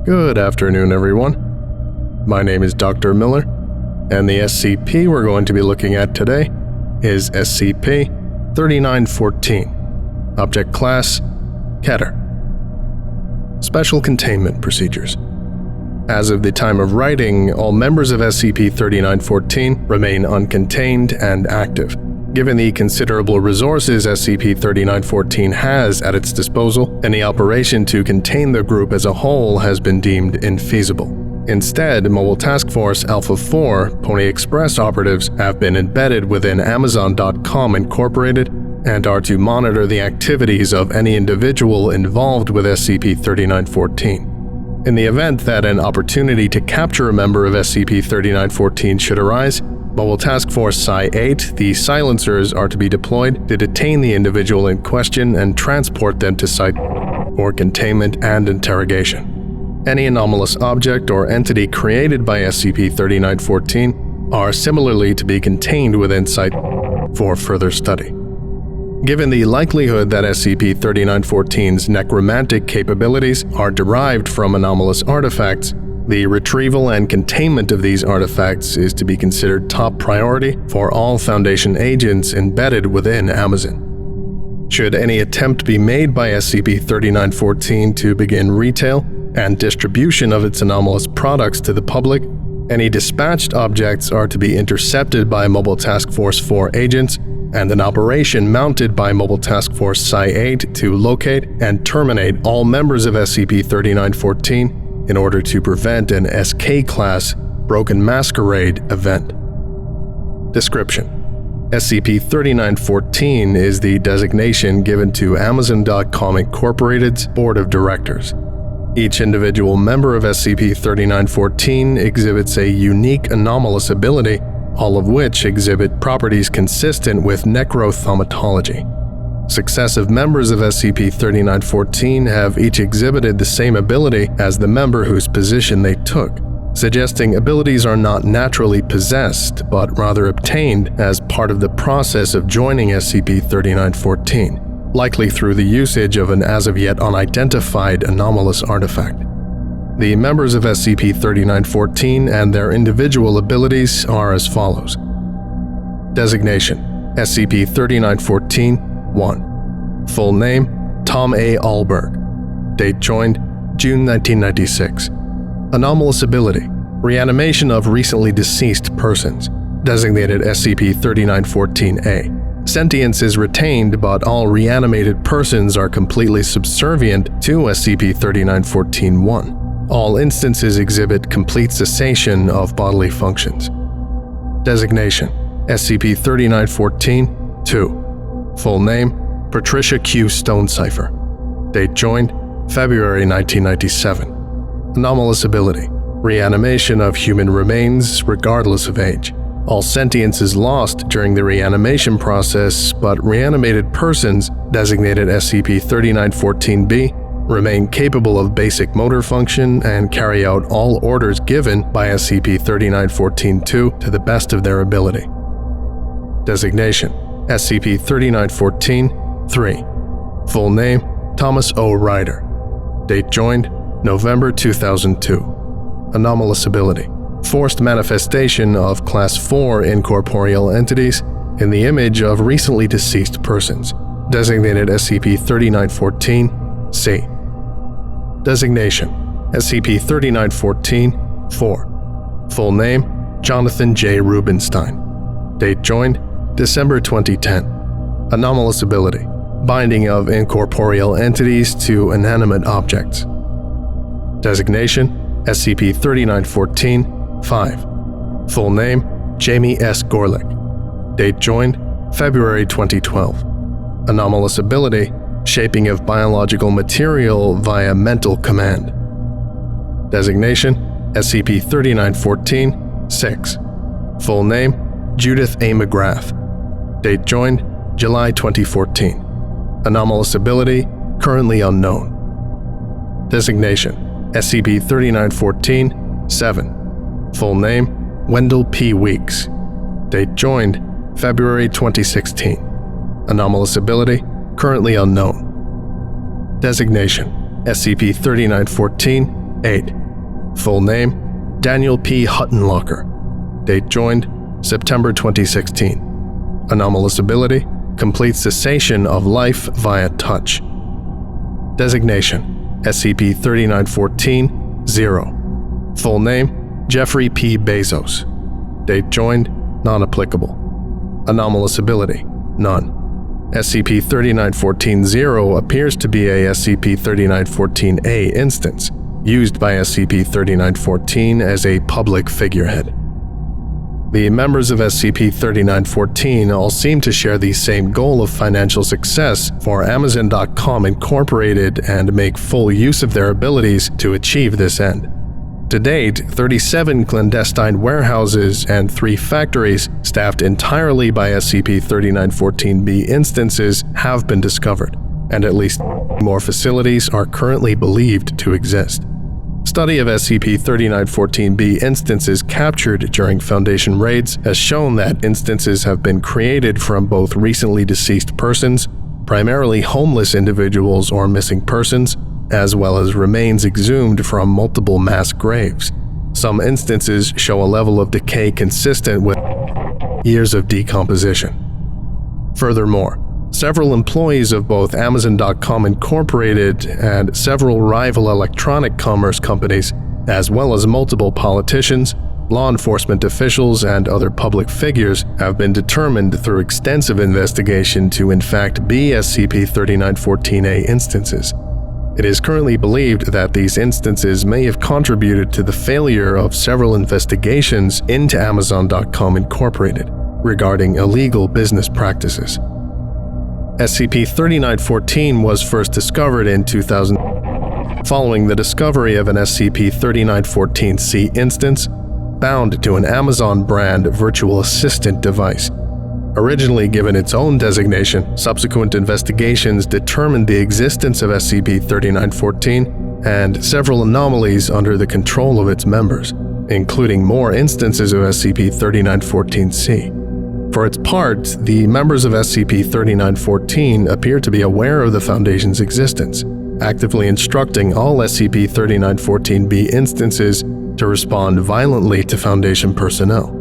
Good afternoon, everyone. My name is Dr. Miller, and the SCP we're going to be looking at today is SCP-3914, Object Class Keter. Special Containment Procedures. As of the time of writing, all members of SCP-3914 remain uncontained and active. Given the considerable resources SCP-3914 has at its disposal, any operation to contain the group as a whole has been deemed infeasible. Instead, Mobile Task Force Alpha-4 Pony Express operatives have been embedded within Amazon.com Incorporated and are to monitor the activities of any individual involved with SCP-3914. In the event that an opportunity to capture a member of SCP-3914 should arise, Mobile Task Force Psi-8, the silencers, are to be deployed to detain the individual in question and transport them to Site for containment and interrogation. Any anomalous object or entity created by SCP-3914 are similarly to be contained within Site for further study. Given the likelihood that SCP-3914's necromantic capabilities are derived from anomalous artifacts, the retrieval and containment of these artifacts is to be considered top priority for all Foundation agents embedded within Amazon. Should any attempt be made by SCP-3914 to begin retail and distribution of its anomalous products to the public, any dispatched objects are to be intercepted by Mobile Task Force 4 agents, and an operation mounted by Mobile Task Force Psi-8 to locate and terminate all members of SCP-3914 in order to prevent an SK-class Broken Masquerade event. Description: SCP-3914 is the designation given to Amazon.com Incorporated's Board of Directors. Each individual member of SCP-3914 exhibits a unique anomalous ability, all of which exhibit properties consistent with necrothaumatology. Successive members of SCP-3914 have each exhibited the same ability as the member whose position they took, suggesting abilities are not naturally possessed, but rather obtained as part of the process of joining SCP-3914, likely through the usage of an as-of-yet unidentified anomalous artifact. The members of SCP-3914 and their individual abilities are as follows. Designation: SCP-3914 1. Full name: Tom A. Allberg. Date joined: June 1996. Anomalous ability: reanimation of recently deceased persons. Designated SCP-3914-A. Sentience is retained, but all reanimated persons are completely subservient to SCP-3914-1. All instances exhibit complete cessation of bodily functions. Designation: SCP-3914-2. Full name: Patricia Q. Stonecipher. Date joined: February 1997. Anomalous ability: reanimation of human remains regardless of age. All sentience is lost during the reanimation process, but reanimated persons, designated SCP-3914-B, remain capable of basic motor function and carry out all orders given by SCP-3914-2 to the best of their ability. Designation: SCP-3914-3. Full name: Thomas O. Ryder. Date joined: November 2002. Anomalous ability: forced manifestation of Class 4 incorporeal entities in the image of recently deceased persons. Designated SCP-3914-C. Designation: SCP-3914-4. Full name: Jonathan J. Rubenstein. Date joined: December 2010. Anomalous ability: binding of incorporeal entities to inanimate objects. Designation: SCP-3914-5. Full name: Jamie S. Gorlick. Date joined: February 2012. Anomalous ability: shaping of biological material via mental command. Designation: SCP-3914-6. Full name: Judith A. McGrath. Date joined: July 2014. Anomalous ability: currently unknown. Designation: SCP-3914-7. Full name: Wendell P. Weeks. Date joined: February 2016. Anomalous ability: currently unknown. Designation: SCP-3914 8. Full name: Daniel P. Huttenlocker. Date joined: September 2016. Anomalous ability: complete cessation of life via touch. Designation: SCP-3914-0. Full name: Jeffrey P. Bezos. Date joined: non-applicable. Anomalous ability: none. SCP-3914-0 appears to be a SCP-3914-A instance, used by SCP-3914 as a public figurehead. The members of SCP-3914 all seem to share the same goal of financial success for Amazon.com Incorporated and make full use of their abilities to achieve this end. To date, 37 clandestine warehouses and 3 factories staffed entirely by SCP-3914-B instances have been discovered, and at least more facilities are currently believed to exist. Study of SCP-3914-B instances captured during Foundation raids has shown that instances have been created from both recently deceased persons, primarily homeless individuals or missing persons, as well as remains exhumed from multiple mass graves. Some instances show a level of decay consistent with years of decomposition. Furthermore, several employees of both Amazon.com Incorporated and several rival electronic commerce companies, as well as multiple politicians, law enforcement officials, and other public figures, have been determined through extensive investigation to in fact be SCP-3914-A instances. It is currently believed that these instances may have contributed to the failure of several investigations into Amazon.com Incorporated regarding illegal business practices. SCP-3914 was first discovered in 2000 following the discovery of an SCP-3914-C instance bound to an Amazon brand virtual assistant device. Originally given its own designation, subsequent investigations determined the existence of SCP-3914 and several anomalies under the control of its members, including more instances of SCP-3914-C. For its part, the members of SCP-3914 appear to be aware of the Foundation's existence, actively instructing all SCP-3914-B instances to respond violently to Foundation personnel.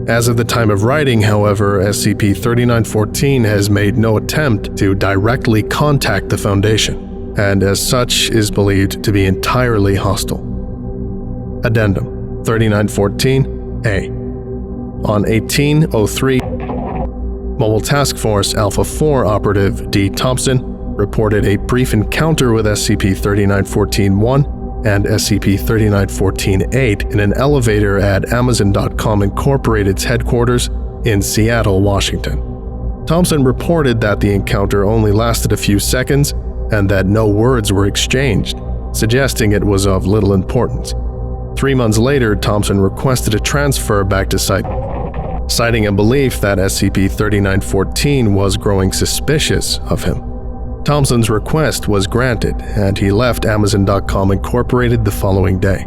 As of the time of writing, however, SCP-3914 has made no attempt to directly contact the Foundation, and as such is believed to be entirely hostile. Addendum 3914-A. On 1803, Mobile Task Force Alpha-4 Operative D. Thompson reported a brief encounter with SCP-3914-1 and SCP-3914-8 in an elevator at Amazon.com Incorporated's headquarters in Seattle, Washington. Thompson reported that the encounter only lasted a few seconds and that no words were exchanged, suggesting it was of little importance. 3 months later, Thompson requested a transfer back to site, citing a belief that SCP-3914 was growing suspicious of him. Thompson's request was granted, and he left Amazon.com Incorporated the following day.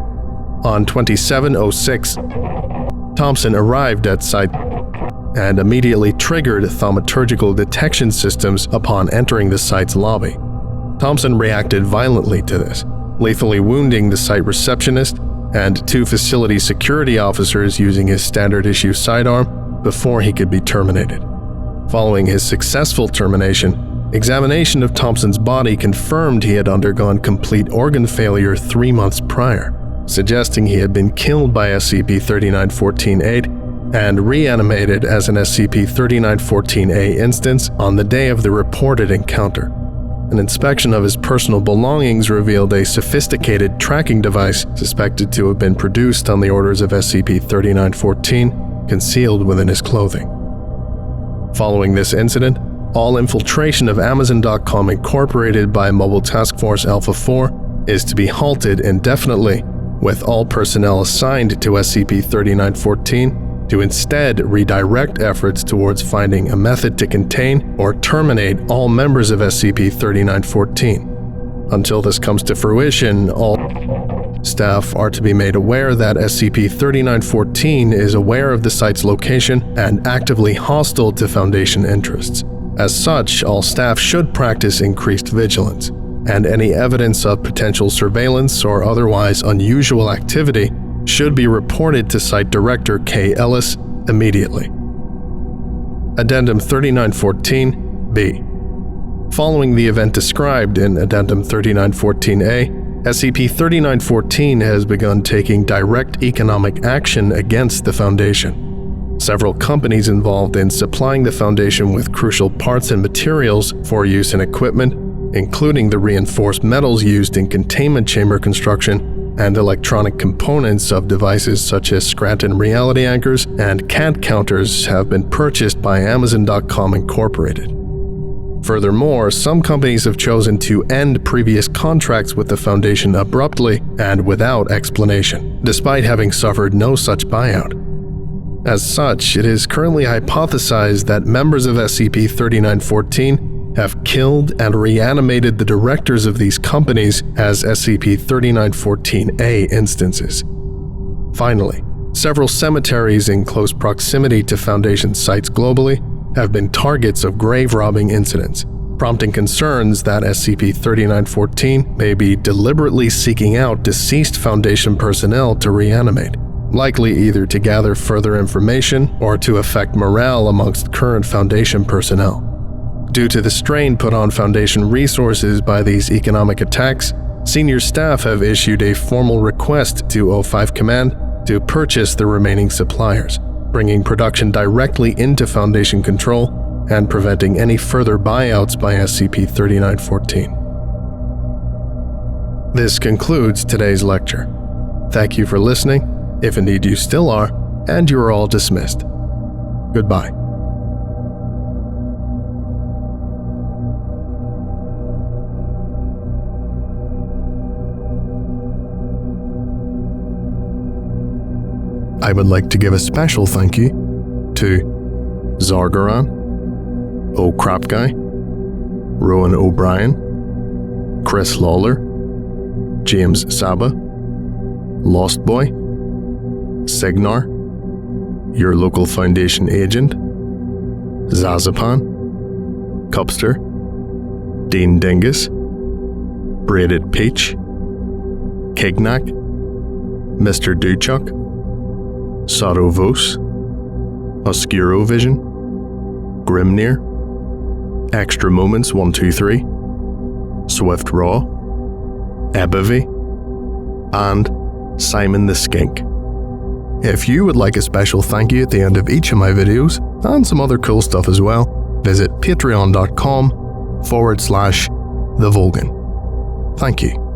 On 27/06, Thompson arrived at site and immediately triggered thaumaturgical detection systems upon entering the site's lobby. Thompson reacted violently to this, lethally wounding the site receptionist and 2 facility security officers using his standard-issue sidearm before he could be terminated. Following his successful termination, examination of Thompson's body confirmed he had undergone complete organ failure 3 months prior, suggesting he had been killed by SCP-3914-8 and reanimated as an SCP-3914-A instance on the day of the reported encounter. An inspection of his personal belongings revealed a sophisticated tracking device suspected to have been produced on the orders of SCP-3914, concealed within his clothing. Following this incident, all infiltration of Amazon.com Incorporated by Mobile Task Force Alpha-4 is to be halted indefinitely, with all personnel assigned to SCP-3914 to instead redirect efforts towards finding a method to contain or terminate all members of SCP-3914. Until this comes to fruition, all staff are to be made aware that SCP-3914 is aware of the site's location and actively hostile to Foundation interests. As such, all staff should practice increased vigilance, and any evidence of potential surveillance or otherwise unusual activity should be reported to Site Director K. Ellis immediately. Addendum 3914-B. Following the event described in Addendum 3914-A, SCP-3914 has begun taking direct economic action against the Foundation. Several companies involved in supplying the Foundation with crucial parts and materials for use in equipment, including the reinforced metals used in containment chamber construction and electronic components of devices such as Scranton reality anchors and CAD counters, have been purchased by Amazon.com Incorporated. Furthermore, some companies have chosen to end previous contracts with the Foundation abruptly and without explanation, despite having suffered no such buyout. As such, it is currently hypothesized that members of SCP-3914 have killed and reanimated the directors of these companies as SCP-3914-A instances. Finally, several cemeteries in close proximity to Foundation sites globally have been targets of grave robbing incidents, prompting concerns that SCP-3914 may be deliberately seeking out deceased Foundation personnel to reanimate, likely either to gather further information or to affect morale amongst current Foundation personnel. Due to the strain put on Foundation resources by these economic attacks, senior staff have issued a formal request to O5 Command to purchase the remaining suppliers, bringing production directly into Foundation control and preventing any further buyouts by SCP-3914. This concludes today's lecture. Thank you for listening, if indeed you still are, and you are all dismissed. Goodbye. I would like to give a special thank you to Zargaran, O Crap Guy, Rowan O'Brien, Chris Lawler, James Saba, Lost Boy, Signar, Your Local Foundation Agent, Zazapan, Cupster, Dean Dingus, Braided Peach, Kignack, Mr. Duchuk, Sarovos, Oscurovision, Grimnir, Extra Moments 123, Swift Raw, Ebbivy, and Simon the Skink. If you would like a special thank you at the end of each of my videos, and some other cool stuff as well, visit patreon.com/TheVolgun. Thank you.